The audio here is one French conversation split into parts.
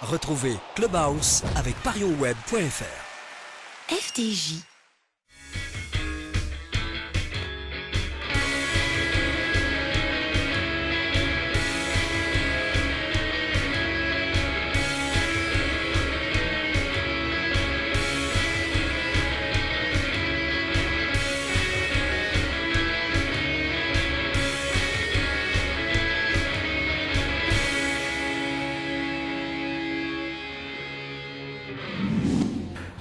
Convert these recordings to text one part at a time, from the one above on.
Retrouvez Clubhouse avec parionsweb.fr. FDJ.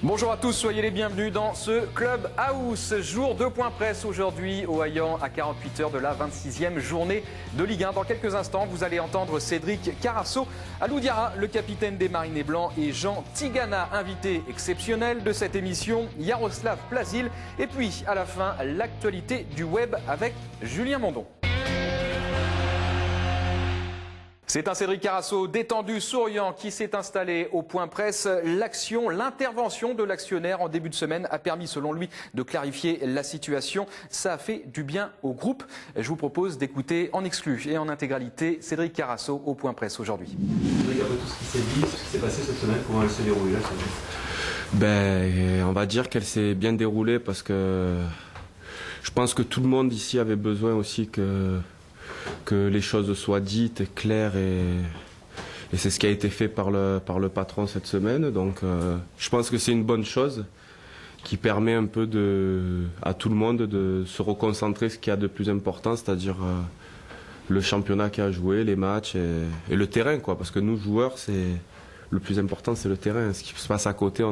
Bonjour à tous, soyez les bienvenus dans ce Club House. Jour de point presse aujourd'hui au Hayan à 48 heures de la 26e journée de Ligue 1. Dans quelques instants, vous allez entendre Cédric Carasso, Alou Diarra, le capitaine des Marinés Blancs, et Jean Tigana, invité exceptionnel de cette émission, Yaroslav Plazil. Et puis à la fin, l'actualité du web avec Julien Mondon. C'est un Cédric Carasso détendu, souriant, qui s'est installé au point presse. L'intervention de l'actionnaire en début de semaine a permis, selon lui, de clarifier la situation. Ça a fait du bien au groupe. Je vous propose d'écouter en exclu et en intégralité Cédric Carasso au point presse aujourd'hui. Cédric, après tout ce qui s'est dit, ce qui s'est passé cette semaine, comment elle s'est déroulée la semaine? On va dire qu'elle s'est bien déroulée parce que je pense que tout le monde ici avait besoin aussi que les choses soient dites et claires, et c'est ce qui a été fait par le patron cette semaine. Donc je pense que c'est une bonne chose qui permet un peu à tout le monde de se reconcentrer sur ce qu'il y a de plus important, c'est-à-dire le championnat qu'il y a à jouer, les matchs et le terrain, quoi. Parce que nous, joueurs, le plus important, c'est le terrain. Ce qui se passe à côté,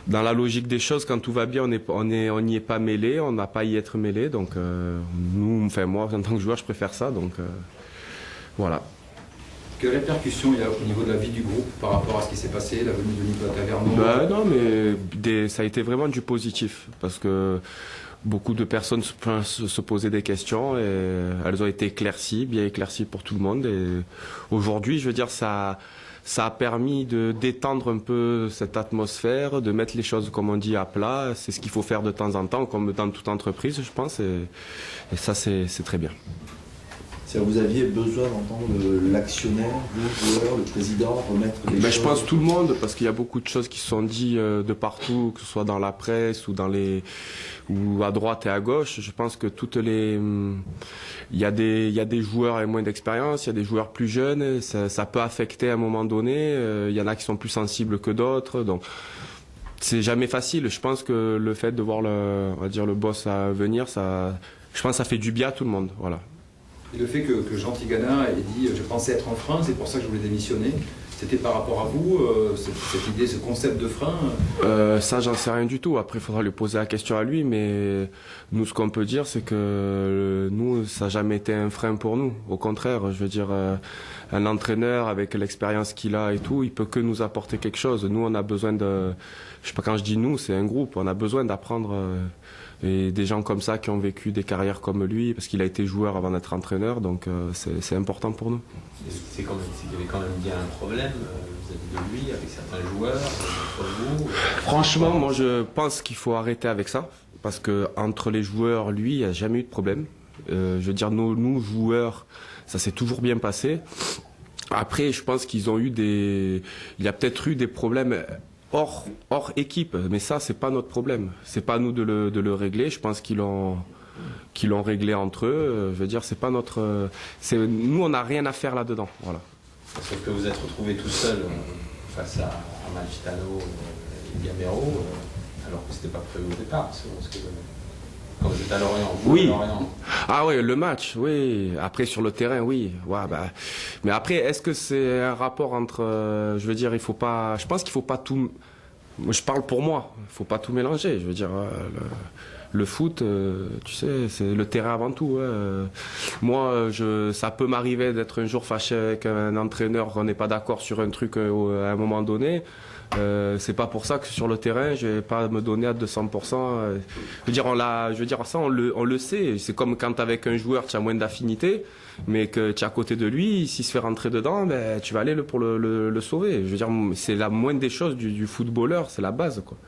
dans la logique des choses, quand tout va bien, on n'y est pas mêlé, on n'a pas à y être mêlé. Donc moi, en tant que joueur, je préfère ça. Donc voilà. Quelles répercussions il y a au niveau de la vie du groupe par rapport à ce qui s'est passé, la venue de Nicolas Taverneau? Non, mais ça a été vraiment du positif, parce que beaucoup de personnes se posaient des questions et elles ont été éclaircies, bien éclaircies pour tout le monde. Et aujourd'hui, je veux dire, ça a permis de détendre un peu cette atmosphère, de mettre les choses, comme on dit, à plat. C'est ce qu'il faut faire de temps en temps, comme dans toute entreprise, je pense. Et ça, c'est très bien. Vous aviez besoin d'entendre l'actionnaire, le joueur, le président remettre les choses? Je pense tout le monde, parce qu'il y a beaucoup de choses qui sont dites de partout, que ce soit dans la presse ou ou à droite et à gauche. Je pense que il y a des joueurs avec moins d'expérience, il y a des joueurs plus jeunes, ça peut affecter à un moment donné. Il y en a qui sont plus sensibles que d'autres, donc c'est jamais facile. Je pense que le fait de voir on va dire le boss à venir, je pense que ça fait du bien à tout le monde. Voilà. Et le fait que Jean Tigana ait dit « je pensais être en frein, c'est pour ça que je voulais démissionner », c'était par rapport à vous, cette idée, ce concept de frein? Ça, j'en sais rien du tout. Après, il faudra lui poser la question à lui, mais nous, ce qu'on peut dire, c'est que nous, ça n'a jamais été un frein pour nous. Au contraire, je veux dire, un entraîneur avec l'expérience qu'il a et tout, il peut que nous apporter quelque chose. Nous, on a besoin je sais pas, quand je dis nous, c'est un groupe, on a besoin d'apprendre. Et des gens comme ça qui ont vécu des carrières comme lui, parce qu'il a été joueur avant d'être entraîneur, donc c'est important pour nous. C'est qu'il y avait quand même bien un problème vis-à-vis de lui, avec certains joueurs, entre vous? Franchement, moi je pense qu'il faut arrêter avec ça, parce que entre les joueurs, lui, il n'y a jamais eu de problème. Je veux dire, nous joueurs, ça s'est toujours bien passé. Après, je pense qu'ils ont eu il y a peut-être eu des problèmes hors équipe, mais ça, c'est pas notre problème. C'est pas à nous de le régler. Je pense qu'ils l'ont réglé entre eux. Je veux dire, c'est pas notre. Nous, on n'a rien à faire là-dedans. Voilà. Sauf que vous êtes retrouvé tout seul face à Malfitano et Gamero, alors que c'était pas prévu au départ. Quand vous êtes à Lorient, oui. À Lorient. Ah oui, le match, oui. Après, sur le terrain, oui. Ouais, mais après, est-ce que c'est un rapport entre... je veux dire, je pense qu'il faut pas tout... Moi, je parle pour moi. Il faut pas tout mélanger. Je veux dire, le foot, tu sais, c'est le terrain avant tout. Moi, ça peut m'arriver d'être un jour fâché avec un entraîneur, on n'est pas d'accord sur un truc à un moment donné. C'est pas pour ça que sur le terrain je vais pas me donner à 200%. Je veux dire ça on le sait. C'est comme quand avec un joueur tu as moins d'affinité, mais que tu es à côté de lui, s'il se fait rentrer dedans, tu vas aller pour le sauver. Je veux dire, c'est la moindre des choses du footballeur, c'est la base, quoi.